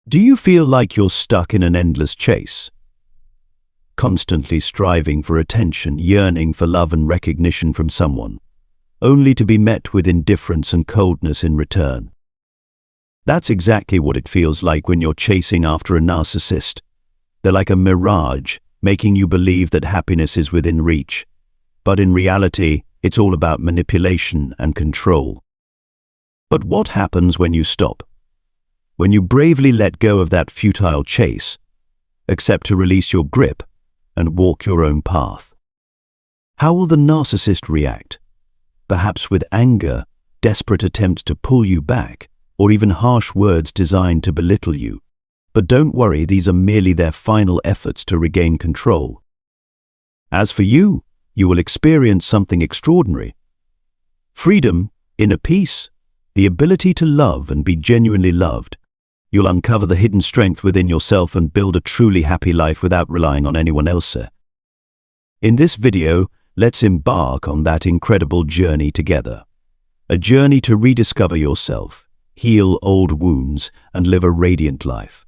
Do you feel like you're stuck in an endless chase? Constantly striving for attention, yearning for love and recognition from someone, only to be met with indifference and coldness in return. That's exactly what it feels like when you're chasing after a narcissist. They're like a mirage, making you believe that happiness is within reach. But in reality, it's all about manipulation and control. But what happens when you stop? When you bravely let go of that futile chase, accept to release your grip, and walk your own path? How will the narcissist react? Perhaps with anger, desperate attempts to pull you back, or even harsh words designed to belittle you. But don't worry, these are merely their final efforts to regain control. As for you, you will experience something extraordinary. Freedom, inner peace, the ability to love and be genuinely loved. You'll uncover the hidden strength within yourself and build a truly happy life without relying on anyone else. In this video, let's embark on that incredible journey together. A journey to rediscover yourself, heal old wounds, and live a radiant life.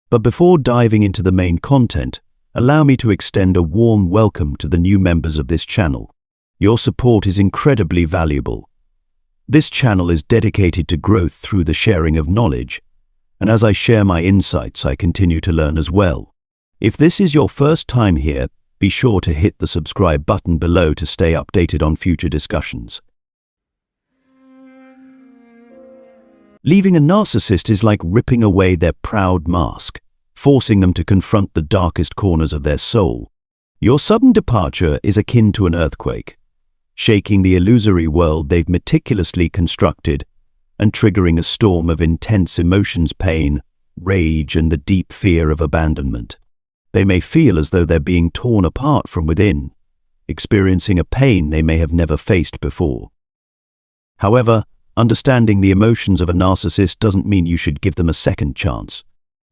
But before diving into the main content, allow me to extend a warm welcome to the new members of this channel. Your support is incredibly valuable. This channel is dedicated to growth through the sharing of knowledge, and as I share my insights, I continue to learn as well. If this is your first time here, be sure to hit the subscribe button below to stay updated on future discussions. Leaving a narcissist is like ripping away their proud mask, forcing them to confront the darkest corners of their soul. Your sudden departure is akin to an earthquake, shaking the illusory world they've meticulously constructed and triggering a storm of intense emotions, pain, rage, and the deep fear of abandonment. They may feel as though they're being torn apart from within, experiencing a pain they may have never faced before. However, understanding the emotions of a narcissist doesn't mean you should give them a second chance.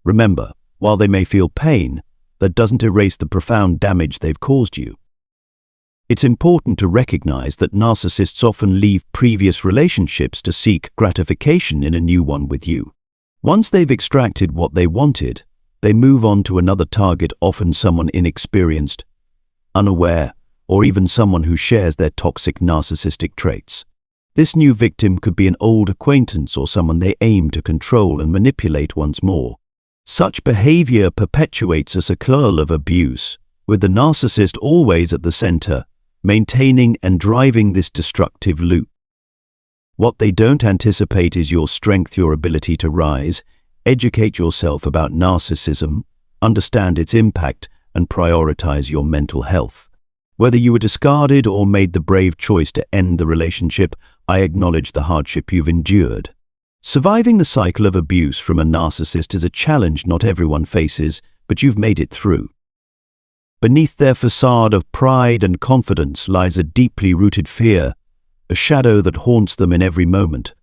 Remember, while they may feel pain, that doesn't erase the profound damage they've caused you. It's important to recognize that narcissists often leave previous relationships to seek gratification in a new one with you. Once they've extracted what they wanted, they move on to another target, often someone inexperienced, unaware, or even someone who shares their toxic narcissistic traits. This new victim could be an old acquaintance or someone they aim to control and manipulate once more. Such behavior perpetuates a cycle of abuse, with the narcissist always at the center, maintaining and driving this destructive loop. What they don't anticipate is your strength, your ability to rise, educate yourself about narcissism, understand its impact, and prioritize your mental health. Whether you were discarded or made the brave choice to end the relationship, I acknowledge the hardship you've endured. Surviving the cycle of abuse from a narcissist is a challenge not everyone faces, but you've made it through. Beneath their facade of pride and confidence lies a deeply rooted fear, a shadow that haunts them in every moment.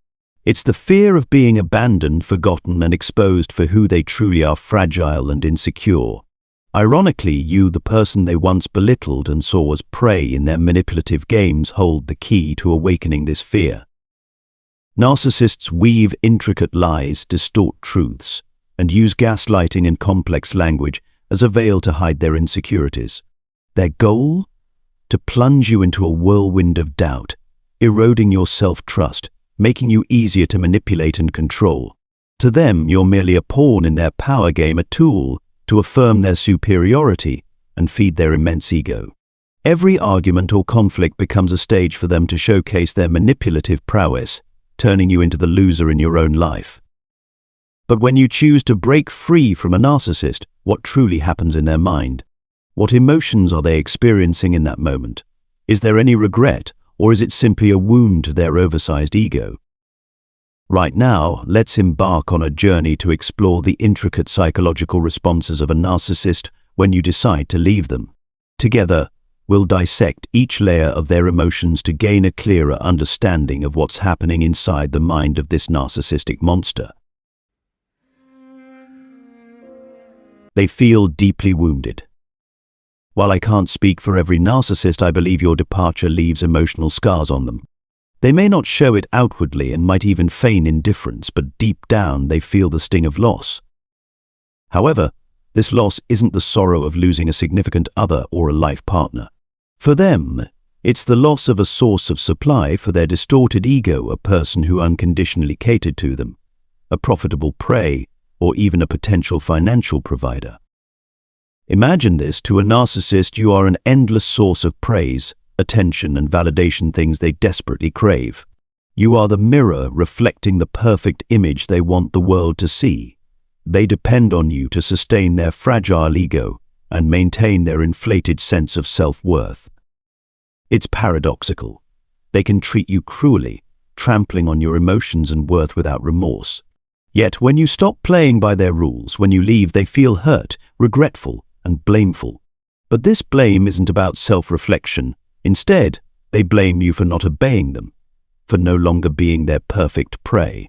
It's the fear of being abandoned, forgotten, and exposed for who they truly are, fragile and insecure. Ironically, you, the person they once belittled and saw as prey in their manipulative games, hold the key to awakening this fear. Narcissists weave intricate lies, distort truths, and use gaslighting and complex language as a veil to hide their insecurities. Their goal? To plunge you into a whirlwind of doubt, eroding your self-trust, making you easier to manipulate and control. To them, you're merely a pawn in their power game, a tool to affirm their superiority and feed their immense ego. Every argument or conflict becomes a stage for them to showcase their manipulative prowess, turning you into the loser in your own life. But when you choose to break free from a narcissist, what truly happens in their mind? What emotions are they experiencing in that moment? Is there any regret, or is it simply a wound to their oversized ego? Right now, let's embark on a journey to explore the intricate psychological responses of a narcissist when you decide to leave them. Together, we'll dissect each layer of their emotions to gain a clearer understanding of what's happening inside the mind of this narcissistic monster. They feel deeply wounded. While I can't speak for every narcissist, I believe your departure leaves emotional scars on them. They may not show it outwardly and might even feign indifference, but deep down they feel the sting of loss. However, this loss isn't the sorrow of losing a significant other or a life partner. For them, it's the loss of a source of supply for their distorted ego, a person who unconditionally catered to them, a profitable prey, or even a potential financial provider. Imagine this: to a narcissist, you are an endless source of praise, attention, and validation, things they desperately crave. You are the mirror reflecting the perfect image they want the world to see. They depend on you to sustain their fragile ego and maintain their inflated sense of self-worth. It's paradoxical. They can treat you cruelly, trampling on your emotions and worth without remorse. Yet when you stop playing by their rules, when you leave, they feel hurt, regretful, and blameful. But this blame isn't about self-reflection. Instead, they blame you for not obeying them, for no longer being their perfect prey.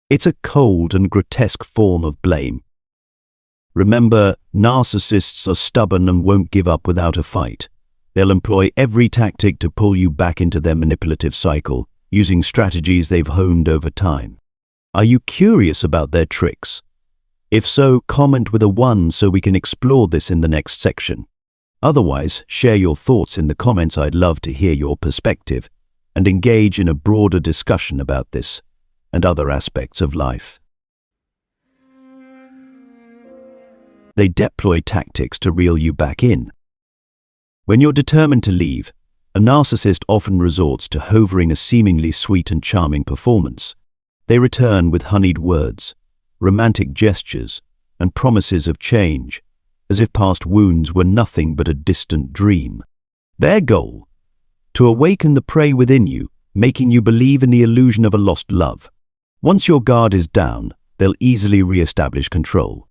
It's a cold and grotesque form of blame. Remember, narcissists are stubborn and won't give up without a fight. They'll employ every tactic to pull you back into their manipulative cycle, using strategies they've honed over time. Are you curious about their tricks? If so, comment with a 1 so we can explore this in the next section. Otherwise, share your thoughts in the comments. I'd love to hear your perspective and engage in a broader discussion about this and other aspects of life. They deploy tactics to reel you back in. When you're determined to leave, a narcissist often resorts to hovering a seemingly sweet and charming performance. They return with honeyed words, romantic gestures, and promises of change, as if past wounds were nothing but a distant dream. Their goal? To awaken the prey within you, making you believe in the illusion of a lost love. Once your guard is down, they'll easily re-establish control.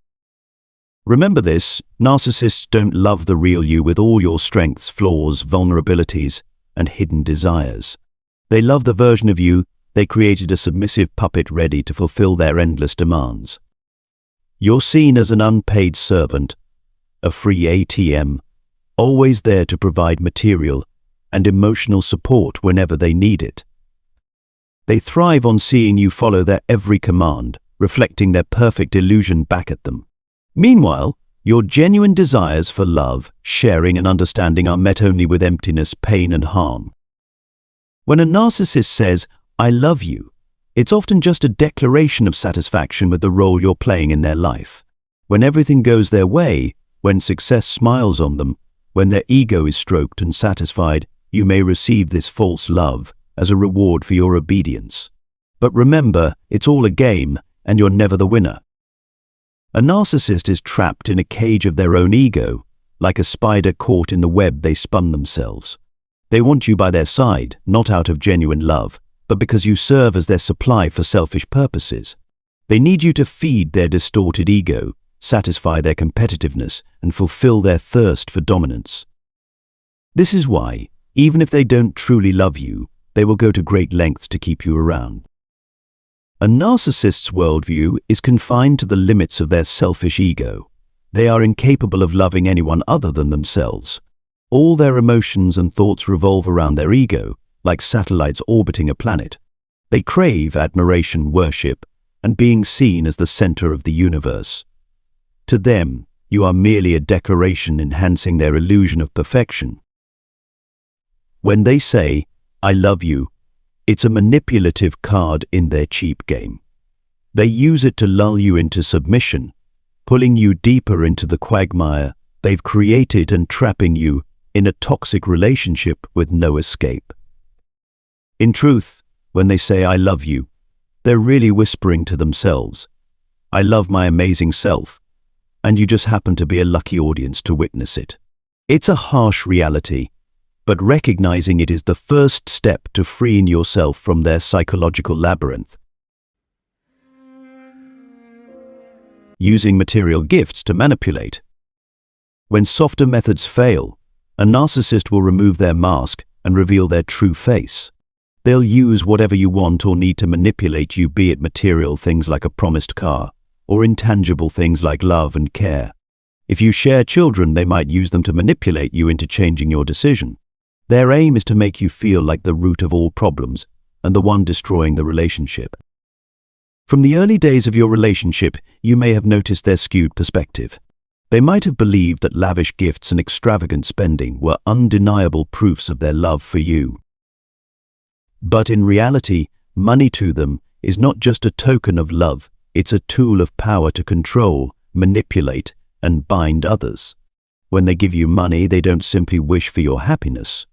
Remember this: narcissists don't love the real you with all your strengths, flaws, vulnerabilities, and hidden desires. They love the version of you they created, a submissive puppet ready to fulfill their endless demands. You're seen as an unpaid servant, a free ATM, always there to provide material and emotional support whenever they need it. They thrive on seeing you follow their every command, reflecting their perfect illusion back at them. Meanwhile, your genuine desires for love, sharing, and understanding are met only with emptiness, pain, and harm. When a narcissist says, "I love you," it's often just a declaration of satisfaction with the role you're playing in their life. When everything goes their way, when success smiles on them, when their ego is stroked and satisfied, you may receive this false love as a reward for your obedience. But remember, it's all a game, and you're never the winner. A narcissist is trapped in a cage of their own ego, like a spider caught in the web they spun themselves. They want you by their side, not out of genuine love, but because you serve as their supply for selfish purposes. They need you to feed their distorted ego, satisfy their competitiveness, and fulfill their thirst for dominance. This is why, even if they don't truly love you, they will go to great lengths to keep you around. A narcissist's worldview is confined to the limits of their selfish ego. They are incapable of loving anyone other than themselves. All their emotions and thoughts revolve around their ego, like satellites orbiting a planet. They crave admiration, worship, and being seen as the center of the universe. To them, you are merely a decoration enhancing their illusion of perfection. When they say, "I love you," it's a manipulative card in their cheap game. They use it to lull you into submission, pulling you deeper into the quagmire they've created and trapping you in a toxic relationship with no escape. In truth, when they say "I love you," they're really whispering to themselves, "I love my amazing self," and you just happen to be a lucky audience to witness it. It's a harsh reality, but recognizing it is the first step to freeing yourself from their psychological labyrinth. Using material gifts to manipulate. When softer methods fail, a narcissist will remove their mask and reveal their true face. They'll use whatever you want or need to manipulate you, be it material things like a promised car, or intangible things like love and care. If you share children, they might use them to manipulate you into changing your decision. Their aim is to make you feel like the root of all problems and the one destroying the relationship. From the early days of your relationship, you may have noticed their skewed perspective. They might have believed that lavish gifts and extravagant spending were undeniable proofs of their love for you. But in reality, money to them is not just a token of love, it's a tool of power to control, manipulate, and bind others. When they give you money, they don't simply wish for your happiness.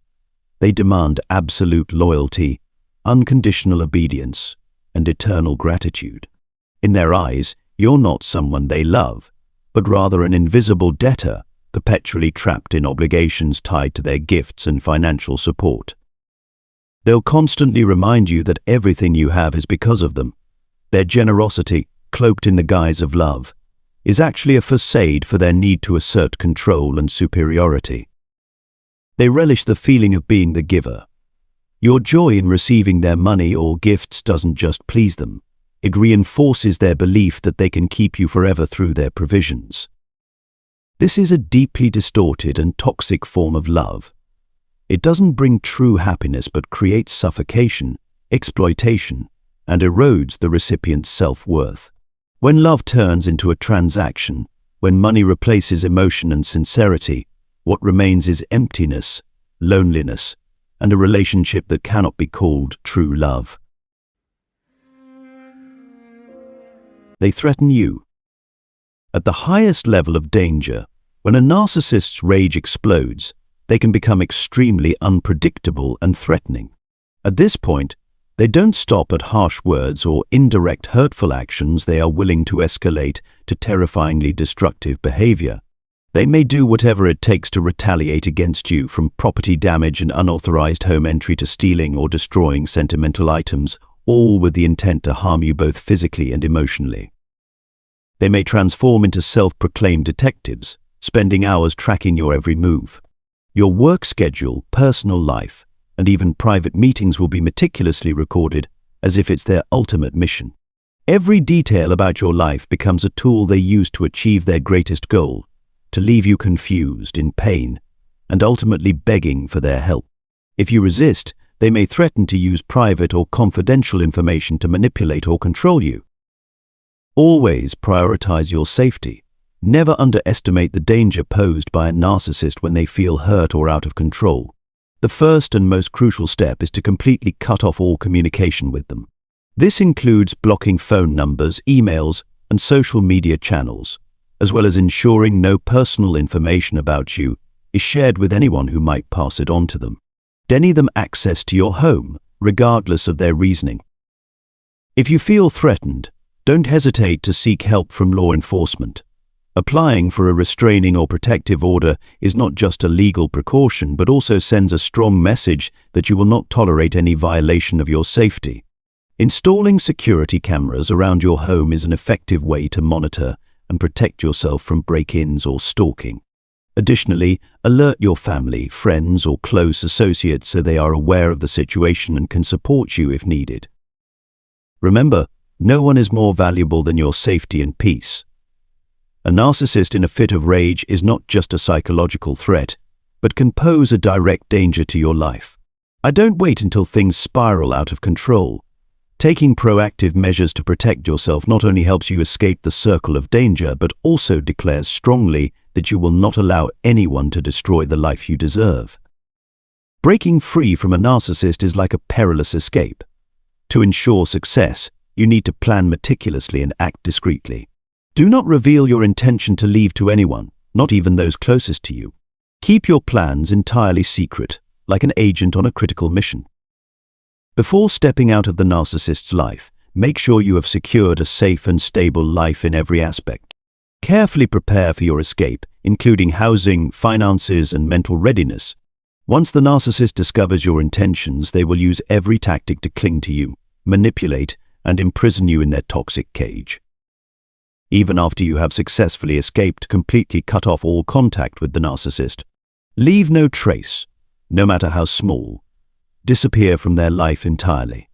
They demand absolute loyalty, unconditional obedience, and eternal gratitude. In their eyes, you're not someone they love, but rather an invisible debtor, perpetually trapped in obligations tied to their gifts and financial support. They'll constantly remind you that everything you have is because of them. Their generosity, cloaked in the guise of love, is actually a facade for their need to assert control and superiority. They relish the feeling of being the giver. Your joy in receiving their money or gifts doesn't just please them. It reinforces their belief that they can keep you forever through their provisions. This is a deeply distorted and toxic form of love. It doesn't bring true happiness but creates suffocation, exploitation, and erodes the recipient's self-worth. When love turns into a transaction, when money replaces emotion and sincerity, what remains is emptiness, loneliness, and a relationship that cannot be called true love. They threaten you. At the highest level of danger, when a narcissist's rage explodes, they can become extremely unpredictable and threatening. At this point, they don't stop at harsh words or indirect hurtful actions. They are willing to escalate to terrifyingly destructive behavior. They may do whatever it takes to retaliate against you, from property damage and unauthorized home entry to stealing or destroying sentimental items, all with the intent to harm you both physically and emotionally. They may transform into self-proclaimed detectives, spending hours tracking your every move. Your work schedule, personal life, and even private meetings will be meticulously recorded, as if it's their ultimate mission. Every detail about your life becomes a tool they use to achieve their greatest goal, to leave you confused, in pain, and ultimately begging for their help. If you resist, they may threaten to use private or confidential information to manipulate or control you. Always prioritize your safety. Never underestimate the danger posed by a narcissist when they feel hurt or out of control. The first and most crucial step is to completely cut off all communication with them. This includes blocking phone numbers, emails, and social media channels, as well as ensuring no personal information about you is shared with anyone who might pass it on to them. Deny them access to your home, regardless of their reasoning. If you feel threatened, don't hesitate to seek help from law enforcement. Applying for a restraining or protective order is not just a legal precaution, but also sends a strong message that you will not tolerate any violation of your safety. Installing security cameras around your home is an effective way to monitor and protect yourself from break-ins or stalking. Additionally, alert your family, friends, or close associates so they are aware of the situation and can support you if needed. Remember, no one is more valuable than your safety and peace. A narcissist in a fit of rage is not just a psychological threat, but can pose a direct danger to your life. Don't wait until things spiral out of control. Taking proactive measures to protect yourself not only helps you escape the circle of danger, but also declares strongly that you will not allow anyone to destroy the life you deserve. Breaking free from a narcissist is like a perilous escape. To ensure success, you need to plan meticulously and act discreetly. Do not reveal your intention to leave to anyone, not even those closest to you. Keep your plans entirely secret, like an agent on a critical mission. Before stepping out of the narcissist's life, make sure you have secured a safe and stable life in every aspect. Carefully prepare for your escape, including housing, finances, and mental readiness. Once the narcissist discovers your intentions, they will use every tactic to cling to you, manipulate, and imprison you in their toxic cage. Even after you have successfully escaped, completely cut off all contact with the narcissist. Leave no trace, no matter how small. Disappear from their life entirely.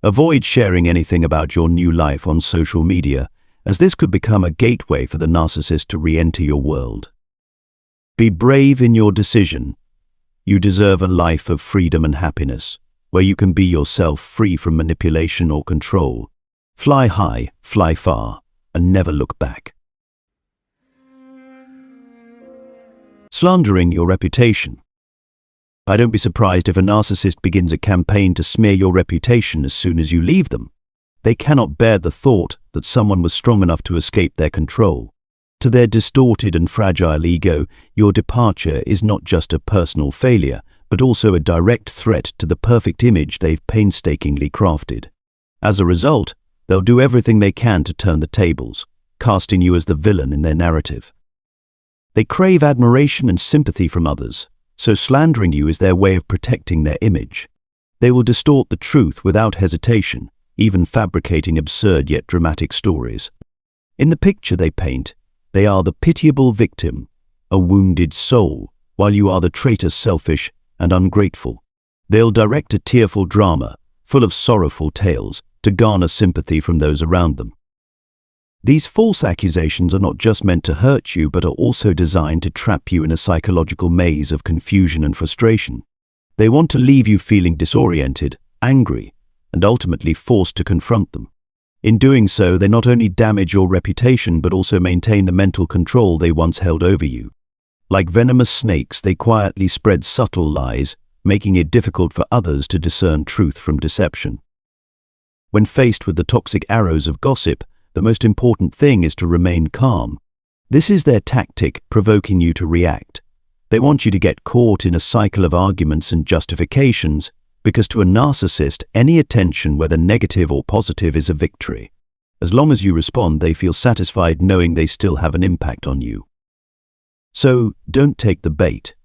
Avoid sharing anything about your new life on social media, as this could become a gateway for the narcissist to re-enter your world. Be brave in your decision. You deserve a life of freedom and happiness, where you can be yourself, free from manipulation or control. Fly high, fly far, and never look back. Slandering your reputation. I don't be surprised if a narcissist begins a campaign to smear your reputation as soon as you leave them. They cannot bear the thought that someone was strong enough to escape their control. To their distorted and fragile ego, your departure is not just a personal failure, but also a direct threat to the perfect image they've painstakingly crafted. As a result, they'll do everything they can to turn the tables, casting you as the villain in their narrative. They crave admiration and sympathy from others, so slandering you is their way of protecting their image. They will distort the truth without hesitation, even fabricating absurd yet dramatic stories. In the picture they paint, they are the pitiable victim, a wounded soul, while you are the traitor, selfish and ungrateful. They'll direct a tearful drama, full of sorrowful tales, to garner sympathy from those around them. These false accusations are not just meant to hurt you, but are also designed to trap you in a psychological maze of confusion and frustration. They want to leave you feeling disoriented, angry, and ultimately forced to confront them. In doing so, they not only damage your reputation, but also maintain the mental control they once held over you. Like venomous snakes, they quietly spread subtle lies, making it difficult for others to discern truth from deception. When faced with the toxic arrows of gossip, the most important thing is to remain calm. This is their tactic, provoking you to react. They want you to get caught in a cycle of arguments and justifications, because to a narcissist, any attention, whether negative or positive, is a victory. As long as you respond, they feel satisfied knowing they still have an impact on you. So, don't take the bait.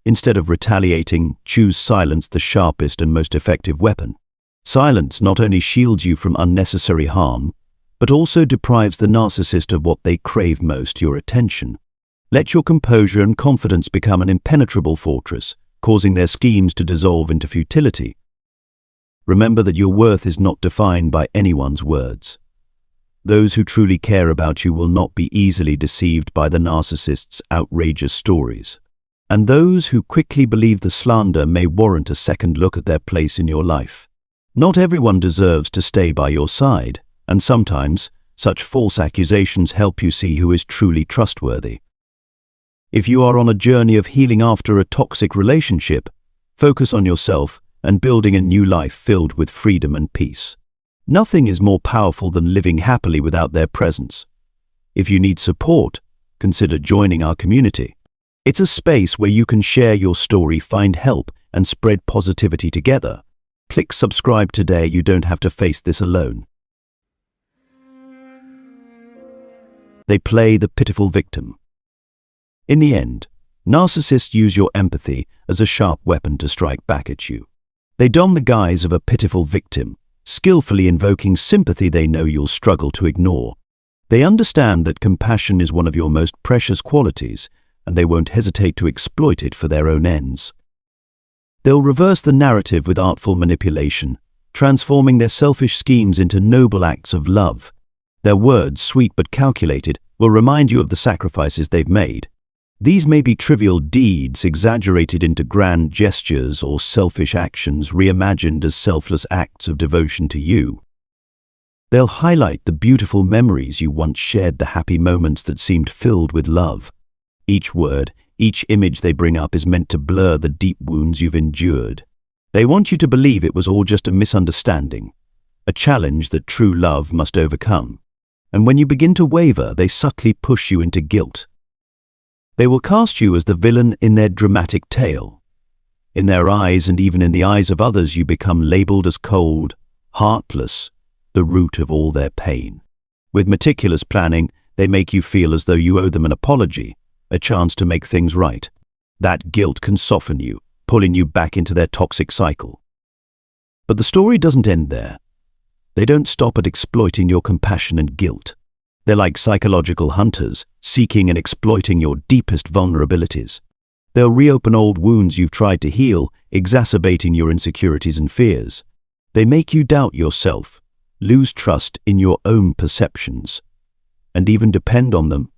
Instead of retaliating, choose silence, the sharpest and most effective weapon. Silence not only shields you from unnecessary harm, but also deprives the narcissist of what they crave most, your attention. Let your composure and confidence become an impenetrable fortress, causing their schemes to dissolve into futility. Remember that your worth is not defined by anyone's words. Those who truly care about you will not be easily deceived by the narcissist's outrageous stories. And those who quickly believe the slander may warrant a second look at their place in your life. Not everyone deserves to stay by your side, and sometimes such false accusations help you see who is truly trustworthy. If you are on a journey of healing after a toxic relationship, focus on yourself and building a new life filled with freedom and peace. Nothing is more powerful than living happily without their presence. If you need support, consider joining our community. It's a space where you can share your story, find help, and spread positivity together. Click subscribe today. You don't have to face this alone. They play the pitiful victim. In the end, narcissists use your empathy as a sharp weapon to strike back at you. They don the guise of a pitiful victim, skillfully invoking sympathy they know you'll struggle to ignore. They understand that compassion is one of your most precious qualities, and they won't hesitate to exploit it for their own ends. They'll reverse the narrative with artful manipulation, transforming their selfish schemes into noble acts of love. Their words, sweet but calculated, will remind you of the sacrifices they've made. These may be trivial deeds exaggerated into grand gestures, or selfish actions reimagined as selfless acts of devotion to you. They'll highlight the beautiful memories you once shared, the happy moments that seemed filled with love. Each word, each image they bring up is meant to blur the deep wounds you've endured. They want you to believe it was all just a misunderstanding, a challenge that true love must overcome. And when you begin to waver, they subtly push you into guilt. They will cast you as the villain in their dramatic tale. In their eyes, and even in the eyes of others, you become labeled as cold, heartless, the root of all their pain. With meticulous planning, they make you feel as though you owe them an apology, a chance to make things right. That guilt can soften you, pulling you back into their toxic cycle. But the story doesn't end there. They don't stop at exploiting your compassion and guilt. They're like psychological hunters, seeking and exploiting your deepest vulnerabilities. They'll reopen old wounds you've tried to heal, exacerbating your insecurities and fears. They make you doubt yourself, lose trust in your own perceptions, and even depend on them,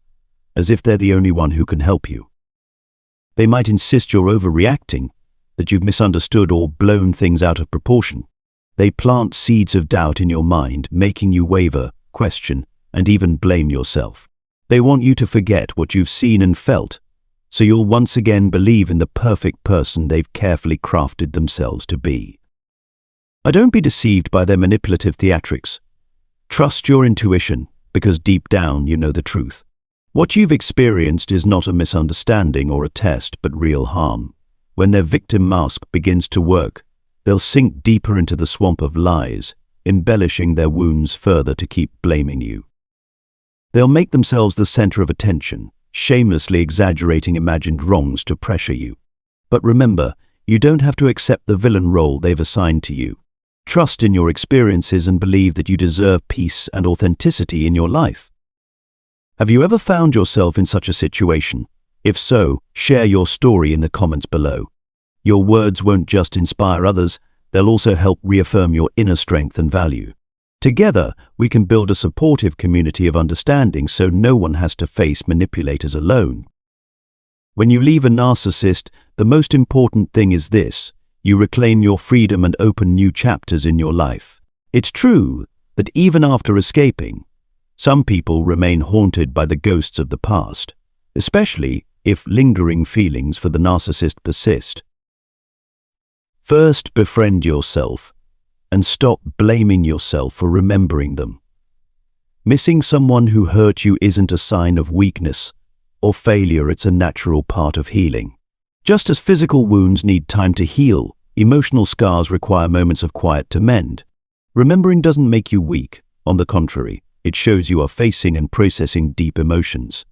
as if they're the only one who can help you. They might insist you're overreacting, that you've misunderstood or blown things out of proportion. They plant seeds of doubt in your mind, making you waver, question, and even blame yourself. They want you to forget what you've seen and felt, so you'll once again believe in the perfect person they've carefully crafted themselves to be. Don't be deceived by their manipulative theatrics. Trust your intuition, because deep down you know the truth. What you've experienced is not a misunderstanding or a test, but real harm. When their victim mask begins to work, they'll sink deeper into the swamp of lies, embellishing their wounds further to keep blaming you. They'll make themselves the center of attention, shamelessly exaggerating imagined wrongs to pressure you. But remember, you don't have to accept the villain role they've assigned to you. Trust in your experiences and believe that you deserve peace and authenticity in your life. Have you ever found yourself in such a situation? If so, share your story in the comments below. Your words won't just inspire others, they'll also help reaffirm your inner strength and value. Together, we can build a supportive community of understanding so no one has to face manipulators alone. When you leave a narcissist, the most important thing is this: you reclaim your freedom and open new chapters in your life. It's true that even after escaping, some people remain haunted by the ghosts of the past, especially if lingering feelings for the narcissist persist. First, befriend yourself and stop blaming yourself for remembering them. Missing someone who hurt you isn't a sign of weakness or failure, it's a natural part of healing. Just as physical wounds need time to heal, emotional scars require moments of quiet to mend. Remembering doesn't make you weak. On the contrary, it shows you are facing and processing deep emotions.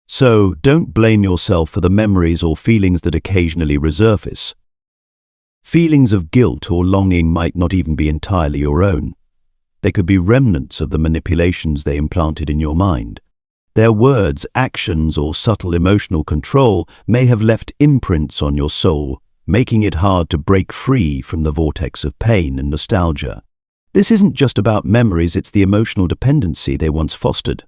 So, don't blame yourself for the memories or feelings that occasionally resurface. Feelings of guilt or longing might not even be entirely your own. They could be remnants of the manipulations they implanted in your mind. Their words, actions, or subtle emotional control may have left imprints on your soul, making it hard to break free from the vortex of pain and nostalgia. This isn't just about memories, it's the emotional dependency they once fostered.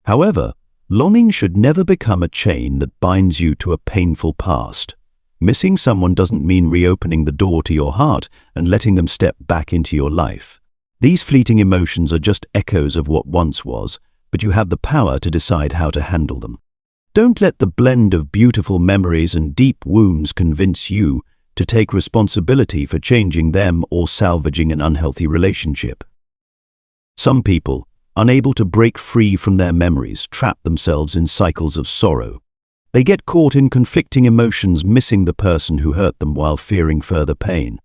However, longing should never become a chain that binds you to a painful past. Missing someone doesn't mean reopening the door to your heart and letting them step back into your life. These fleeting emotions are just echoes of what once was, but you have the power to decide how to handle them. Don't let the blend of beautiful memories and deep wounds convince you to take responsibility for changing them or salvaging an unhealthy relationship. Some people, unable to break free from their memories, trap themselves in cycles of sorrow. They get caught in conflicting emotions, missing the person who hurt them while fearing further pain.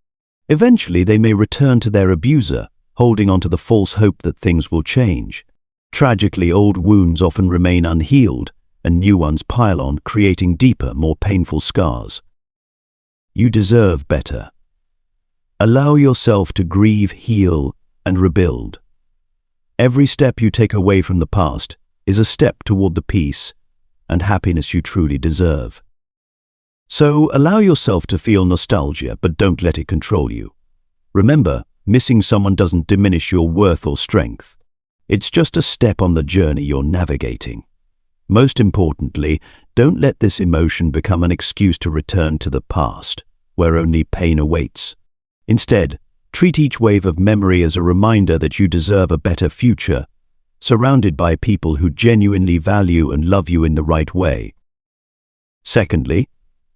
Eventually, they may return to their abuser, holding on to the false hope that things will change. Tragically, old wounds often remain unhealed, and new ones pile on, creating deeper, more painful scars. You deserve better. Allow yourself to grieve, heal, and rebuild. Every step you take away from the past is a step toward the peace and happiness you truly deserve. So allow yourself to feel nostalgia, but don't let it control you. Remember, missing someone doesn't diminish your worth or strength. It's just a step on the journey you're navigating. Most importantly, don't let this emotion become an excuse to return to the past, where only pain awaits. Instead, treat each wave of memory as a reminder that you deserve a better future, surrounded by people who genuinely value and love you in the right way. Secondly,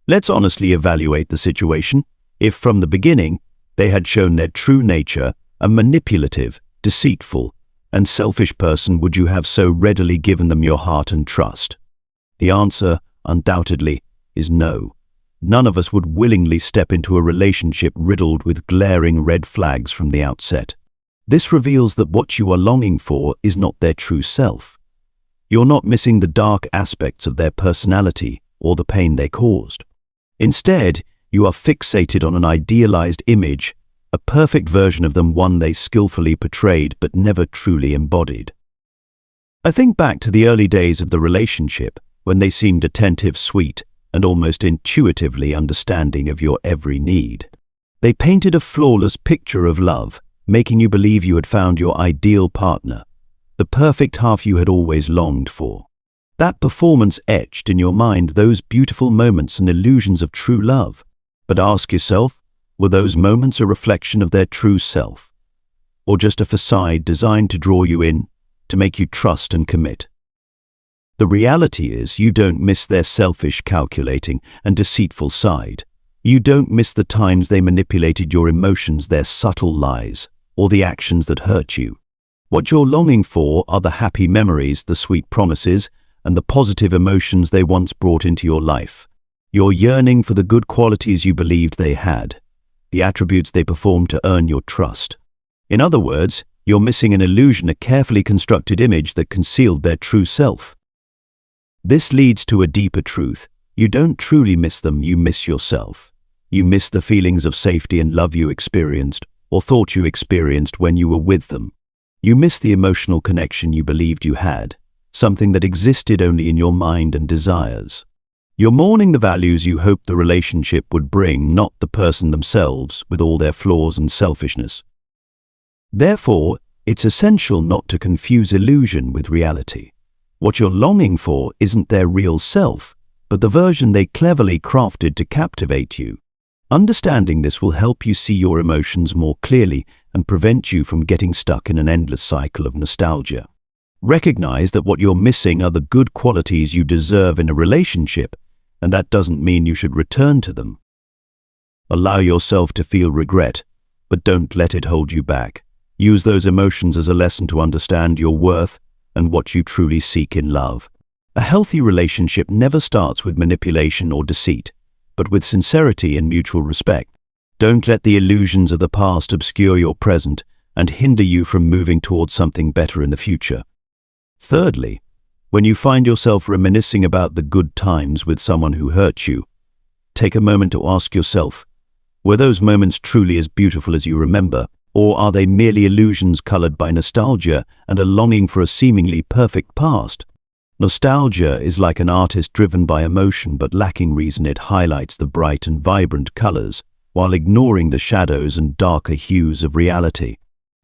let's honestly evaluate the situation. If from the beginning they had shown their true nature, a manipulative, deceitful, and selfish person, would you have so readily given them your heart and trust? The answer, undoubtedly, is no. None of us would willingly step into a relationship riddled with glaring red flags from the outset. This reveals that what you are longing for is not their true self. You're not missing the dark aspects of their personality or the pain they caused. Instead, you are fixated on an idealized image, a perfect version of them, one they skillfully portrayed but never truly embodied. I think back to the early days of the relationship, when they seemed attentive, sweet, and almost intuitively understanding of your every need. They painted a flawless picture of love, making you believe you had found your ideal partner, the perfect half you had always longed for. That performance etched in your mind those beautiful moments and illusions of true love. But ask yourself, Were those moments a reflection of their true self, or just a facade designed to draw you in, to make you trust and commit? The reality is, you don't miss their selfish, calculating, and deceitful side. You don't miss the times they manipulated your emotions, their subtle lies, or the actions that hurt you. What you're longing for are the happy memories, the sweet promises, and the positive emotions they once brought into your life. You're yearning for the good qualities you believed they had, the attributes they performed to earn your trust. In other words, you're missing an illusion, a carefully constructed image that concealed their true self. This leads to a deeper truth. You don't truly miss them, you miss yourself. You miss the feelings of safety and love you experienced, or thought you experienced when you were with them. You miss the emotional connection you believed you had, something that existed only in your mind and desires. You're mourning the values you hoped the relationship would bring, not the person themselves with all their flaws and selfishness. Therefore, it's essential not to confuse illusion with reality. What you're longing for isn't their real self, but the version they cleverly crafted to captivate you. Understanding this will help you see your emotions more clearly and prevent you from getting stuck in an endless cycle of nostalgia. Recognize that what you're missing are the good qualities you deserve in a relationship, and that doesn't mean you should return to them. Allow yourself to feel regret, but don't let it hold you back. Use those emotions as a lesson to understand your worth and what you truly seek in love. A healthy relationship never starts with manipulation or deceit, but with sincerity and mutual respect. Don't let the illusions of the past obscure your present and hinder you from moving towards something better in the future. Thirdly, when you find yourself reminiscing about the good times with someone who hurt you, take a moment to ask yourself, were those moments truly as beautiful as you remember, or are they merely illusions colored by nostalgia and a longing for a seemingly perfect past? Nostalgia is like an artist driven by emotion but lacking reason. It highlights the bright and vibrant colors, while ignoring the shadows and darker hues of reality.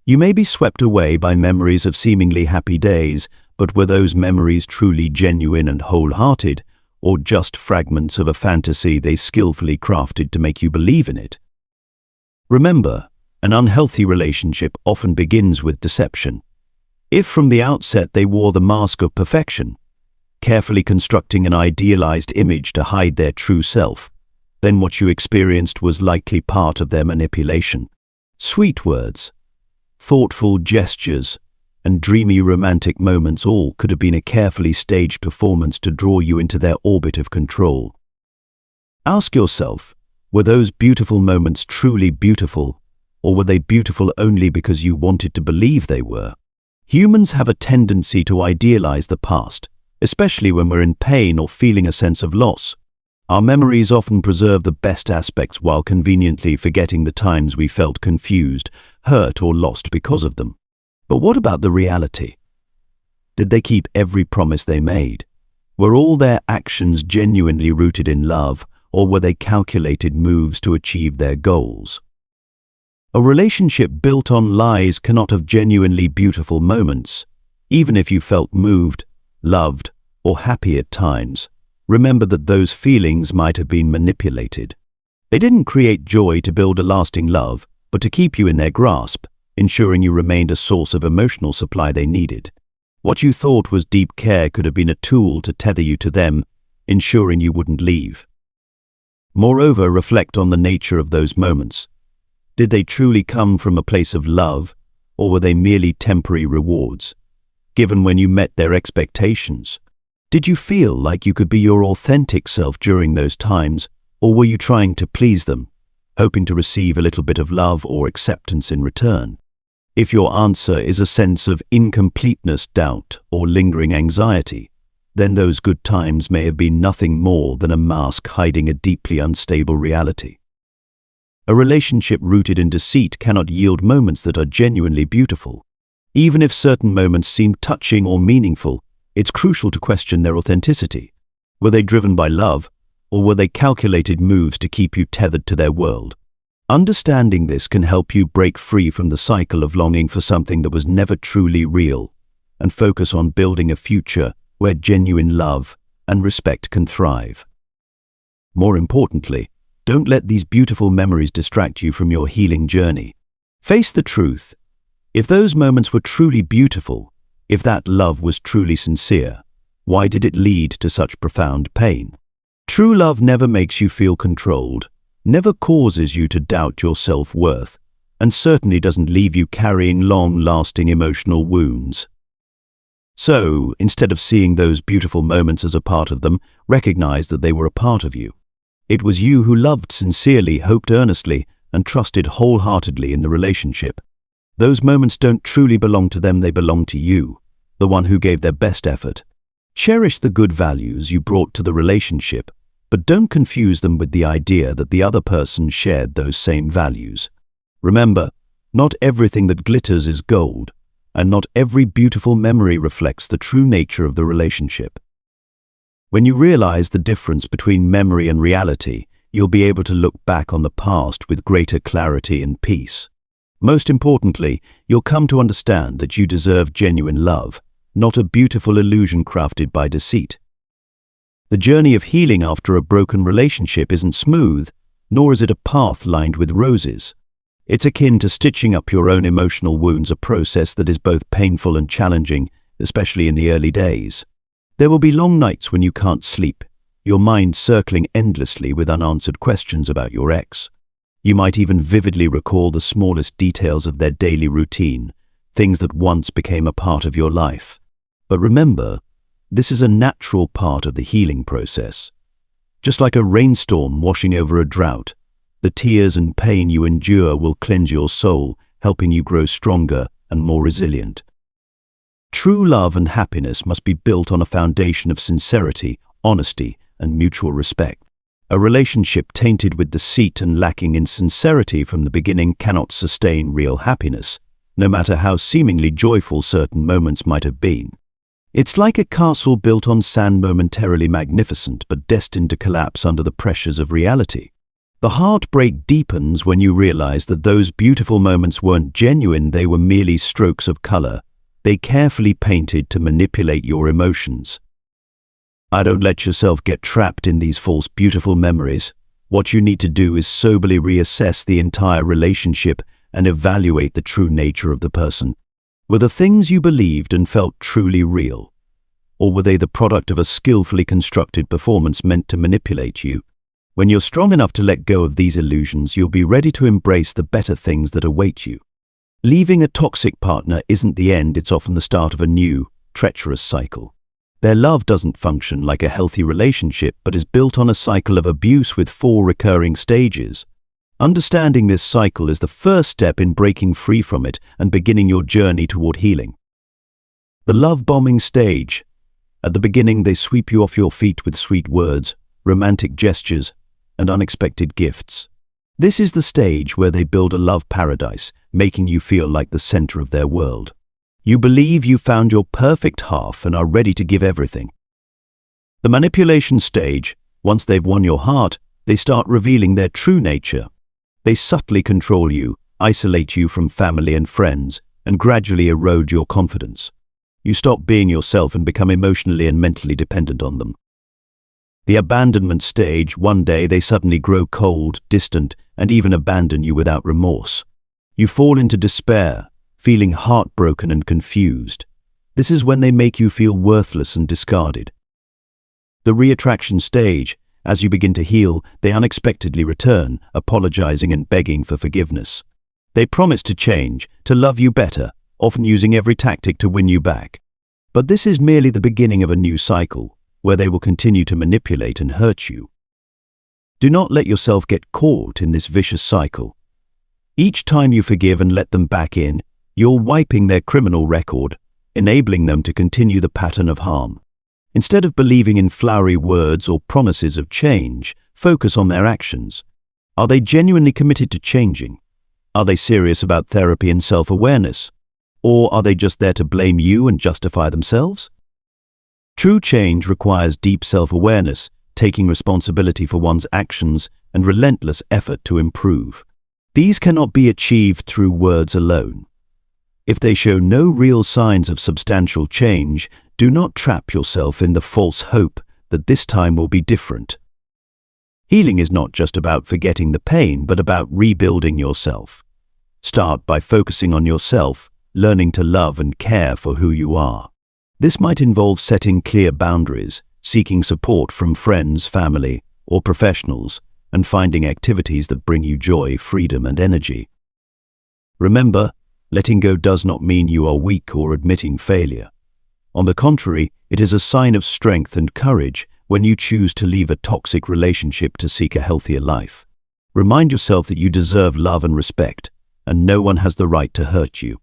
You may be swept away by memories of seemingly happy days, but were those memories truly genuine and wholehearted, or just fragments of a fantasy they skillfully crafted to make you believe in it? Remember, an unhealthy relationship often begins with deception. If from the outset they wore the mask of perfection, carefully constructing an idealized image to hide their true self, then what you experienced was likely part of their manipulation. Sweet words, thoughtful gestures, and dreamy romantic moments all could have been a carefully staged performance to draw you into their orbit of control. Ask yourself, were those beautiful moments truly beautiful, or were they beautiful only because you wanted to believe they were? Humans have a tendency to idealize the past, especially when we're in pain or feeling a sense of loss. Our memories often preserve the best aspects while conveniently forgetting the times we felt confused, hurt, or lost because of them. But what about the reality? Did they keep every promise they made? Were all their actions genuinely rooted in love, or were they calculated moves to achieve their goals? A relationship built on lies cannot have genuinely beautiful moments. Even if you felt moved, loved, or happy at times, remember that those feelings might have been manipulated. They didn't create joy to build a lasting love, but to keep you in their grasp, ensuring you remained a source of emotional supply they needed. What you thought was deep care could have been a tool to tether you to them, ensuring you wouldn't leave. Moreover, reflect on the nature of those moments. Did they truly come from a place of love, or were they merely temporary rewards, given when you met their expectations? Did you feel like you could be your authentic self during those times, or were you trying to please them, hoping to receive a little bit of love or acceptance in return? If your answer is a sense of incompleteness, doubt, or lingering anxiety, then those good times may have been nothing more than a mask hiding a deeply unstable reality. A relationship rooted in deceit cannot yield moments that are genuinely beautiful. Even if certain moments seem touching or meaningful, it's crucial to question their authenticity. Were they driven by love, or were they calculated moves to keep you tethered to their world? Understanding this can help you break free from the cycle of longing for something that was never truly real, and focus on building a future where genuine love and respect can thrive. More importantly, Don't let these beautiful memories distract you from your healing journey. Face the truth. If those moments were truly beautiful, if that love was truly sincere, why did it lead to such profound pain? True love never makes you feel controlled, never causes you to doubt your self-worth, and certainly doesn't leave you carrying long-lasting emotional wounds. So, instead of seeing those beautiful moments as a part of them, recognize that they were a part of you. It was you who loved sincerely, hoped earnestly, and trusted wholeheartedly in the relationship. Those moments don't truly belong to them, they belong to you, the one who gave their best effort. Cherish the good values you brought to the relationship, but don't confuse them with the idea that the other person shared those same values. Remember, not everything that glitters is gold, and not every beautiful memory reflects the true nature of the relationship. When you realize the difference between memory and reality, you'll be able to look back on the past with greater clarity and peace. Most importantly, you'll come to understand that you deserve genuine love, not a beautiful illusion crafted by deceit. The journey of healing after a broken relationship isn't smooth, nor is it a path lined with roses. It's akin to stitching up your own emotional wounds, a process that is both painful and challenging, especially in the early days. There will be long nights when you can't sleep, your mind circling endlessly with unanswered questions about your ex. You might even vividly recall the smallest details of their daily routine, things that once became a part of your life. But remember, this is a natural part of the healing process. Just like a rainstorm washing over a drought, the tears and pain you endure will cleanse your soul, helping you grow stronger and more resilient. True love and happiness must be built on a foundation of sincerity, honesty, and mutual respect. A relationship tainted with deceit and lacking in sincerity from the beginning cannot sustain real happiness, no matter how seemingly joyful certain moments might have been. It's like a castle built on sand, momentarily magnificent but destined to collapse under the pressures of reality. The heartbreak deepens when you realize that those beautiful moments weren't genuine, they were merely strokes of color, they carefully painted to manipulate your emotions. Don't let yourself get trapped in these false beautiful memories. What you need to do is soberly reassess the entire relationship and evaluate the true nature of the person. Were the things you believed and felt truly real? Or were they the product of a skillfully constructed performance meant to manipulate you? When you're strong enough to let go of these illusions, you'll be ready to embrace the better things that await you. Leaving a toxic partner isn't the end, it's often the start of a new, treacherous cycle. Their love doesn't function like a healthy relationship, but is built on a cycle of abuse with 4 recurring stages. Understanding this cycle is the first step in breaking free from it and beginning your journey toward healing. The love bombing stage. At the beginning, they sweep you off your feet with sweet words, romantic gestures, and unexpected gifts. This is the stage where they build a love paradise, making you feel like the center of their world. You believe you found your perfect half and are ready to give everything. The manipulation stage. Once they've won your heart, they start revealing their true nature. They subtly control you, isolate you from family and friends, and gradually erode your confidence. You stop being yourself and become emotionally and mentally dependent on them. The abandonment stage. One day they suddenly grow cold, distant, and even abandon you without remorse. You fall into despair, feeling heartbroken and confused. This is when they make you feel worthless and discarded. The reattraction stage. As you begin to heal, they unexpectedly return, apologizing and begging for forgiveness. They promise to change, to love you better, often using every tactic to win you back. But this is merely the beginning of a new cycle, where they will continue to manipulate and hurt you. Do not let yourself get caught in this vicious cycle. Each time you forgive and let them back in, you're wiping their criminal record, enabling them to continue the pattern of harm. Instead of believing in flowery words or promises of change, focus on their actions. Are they genuinely committed to changing? Are they serious about therapy and self-awareness? Or are they just there to blame you and justify themselves? True change requires deep self-awareness, taking responsibility for one's actions, and relentless effort to improve. These cannot be achieved through words alone. If they show no real signs of substantial change, do not trap yourself in the false hope that this time will be different. Healing is not just about forgetting the pain, but about rebuilding yourself. Start by focusing on yourself, learning to love and care for who you are. This might involve setting clear boundaries, seeking support from friends, family, or professionals, and finding activities that bring you joy, freedom, and energy. Remember, letting go does not mean you are weak or admitting failure. On the contrary, it is a sign of strength and courage when you choose to leave a toxic relationship to seek a healthier life. Remind yourself that you deserve love and respect, and no one has the right to hurt you.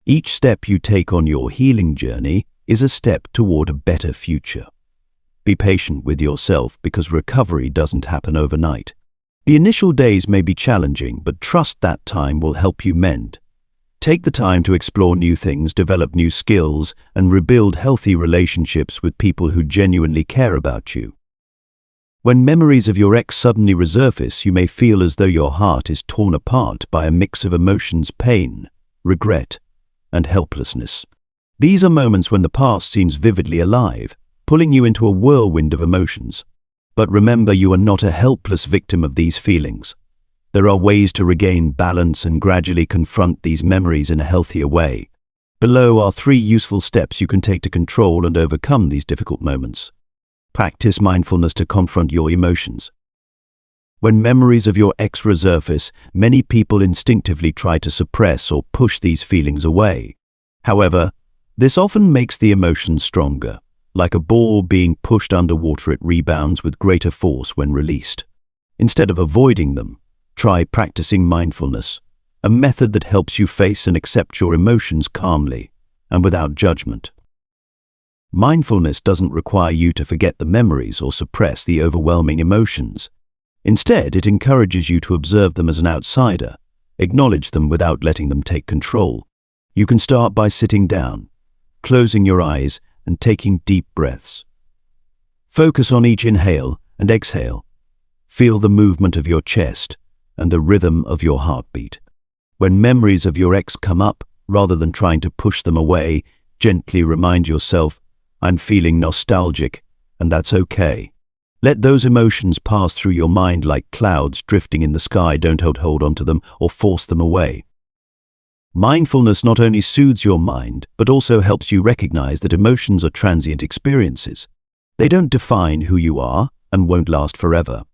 Each step you take on your healing journey is a step toward a better future. Be patient with yourself because recovery doesn't happen overnight. The initial days may be challenging, but trust that time will help you mend. Take the time to explore new things, develop new skills, and rebuild healthy relationships with people who genuinely care about you. When memories of your ex suddenly resurface, you may feel as though your heart is torn apart by a mix of emotions: pain, regret, and helplessness. These are moments when the past seems vividly alive, pulling you into a whirlwind of emotions. But remember, you are not a helpless victim of these feelings. There are ways to regain balance and gradually confront these memories in a healthier way. Below are 3 useful steps you can take to control and overcome these difficult moments. Practice mindfulness to confront your emotions. When memories of your ex resurface, many people instinctively try to suppress or push these feelings away. However, this often makes the emotions stronger. Like a ball being pushed underwater, it rebounds with greater force when released. Instead of avoiding them, try practicing mindfulness, a method that helps you face and accept your emotions calmly and without judgment. Mindfulness doesn't require you to forget the memories or suppress the overwhelming emotions. Instead, it encourages you to observe them as an outsider, acknowledge them without letting them take control. You can start by sitting down, closing your eyes, and taking deep breaths. Focus on each inhale and exhale. Feel the movement of your chest and the rhythm of your heartbeat. When memories of your ex come up, rather than trying to push them away, gently remind yourself, "I'm feeling nostalgic, and that's okay." Let those emotions pass through your mind like clouds drifting in the sky. Don't hold on to them or force them away. Mindfulness not only soothes your mind, but also helps you recognize that emotions are transient experiences. They don't define who you are and won't last forever.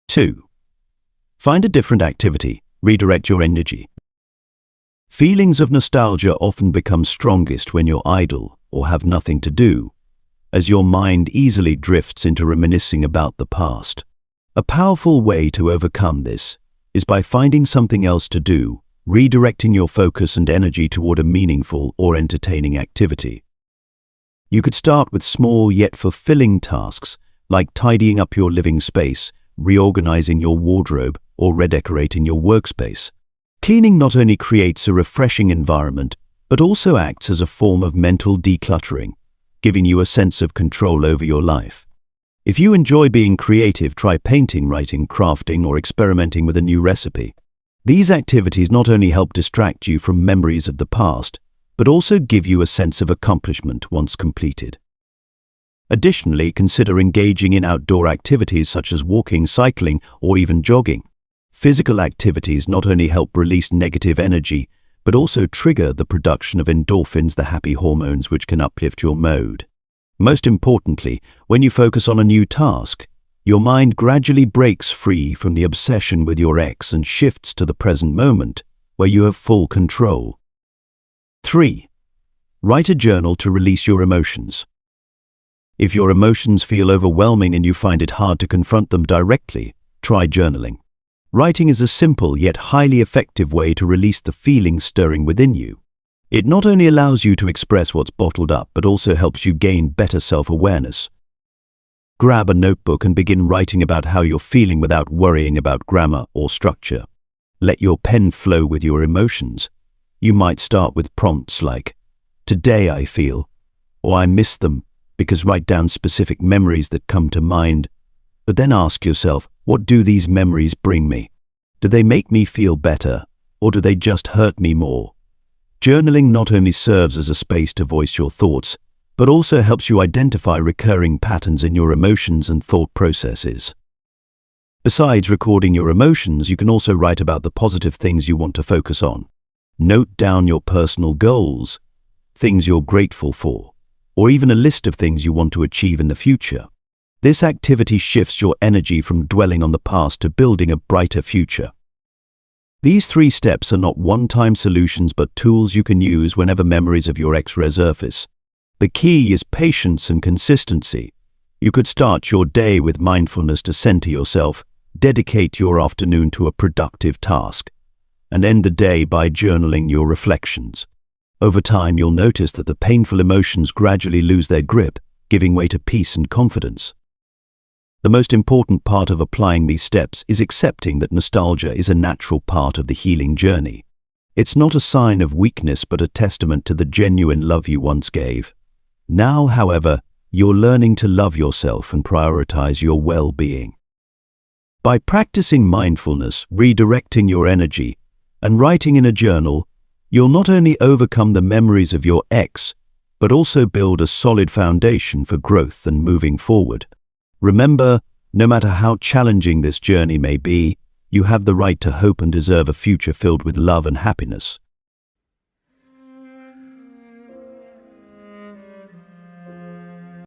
2. Find a different activity. Redirect your energy. Feelings of nostalgia often become strongest when you're idle or have nothing to do, as your mind easily drifts into reminiscing about the past. A powerful way to overcome this is by finding something else to do, redirecting your focus and energy toward a meaningful or entertaining activity. You could start with small yet fulfilling tasks like tidying up your living space, reorganizing your wardrobe, or redecorating your workspace. Cleaning not only creates a refreshing environment, but also acts as a form of mental decluttering, giving you a sense of control over your life. If you enjoy being creative, try painting, writing, crafting, or experimenting with a new recipe. These activities not only help distract you from memories of the past, but also give you a sense of accomplishment once completed. Additionally, consider engaging in outdoor activities such as walking, cycling, or even jogging. Physical activities not only help release negative energy, but also trigger the production of endorphins, the happy hormones which can uplift your mood. Most importantly, when you focus on a new task, your mind gradually breaks free from the obsession with your ex and shifts to the present moment, where you have full control. 3. Write a journal to release your emotions. If your emotions feel overwhelming and you find it hard to confront them directly, try journaling. Writing is a simple yet highly effective way to release the feelings stirring within you. It not only allows you to express what's bottled up, but also helps you gain better self-awareness. Grab a notebook and begin writing about how you're feeling without worrying about grammar or structure. Let your pen flow with your emotions. You might start with prompts like, "Today I feel," or "I miss them," because write down specific memories that come to mind. But then ask yourself, what do these memories bring me? Do they make me feel better, or do they just hurt me more? Journaling not only serves as a space to voice your thoughts, but also helps you identify recurring patterns in your emotions and thought processes. Besides recording your emotions, you can also write about the positive things you want to focus on. Note down your personal goals, things you're grateful for, or even a list of things you want to achieve in the future. This activity shifts your energy from dwelling on the past to building a brighter future. These 3 steps are not one-time solutions but tools you can use whenever memories of your ex resurface. The key is patience and consistency. You could start your day with mindfulness to center yourself, dedicate your afternoon to a productive task, and end the day by journaling your reflections. Over time, you'll notice that the painful emotions gradually lose their grip, giving way to peace and confidence. The most important part of applying these steps is accepting that nostalgia is a natural part of the healing journey. It's not a sign of weakness but a testament to the genuine love you once gave. Now, however, you're learning to love yourself and prioritize your well-being. By practicing mindfulness, redirecting your energy, and writing in a journal, you'll not only overcome the memories of your ex, but also build a solid foundation for growth and moving forward. Remember, no matter how challenging this journey may be, you have the right to hope and deserve a future filled with love and happiness.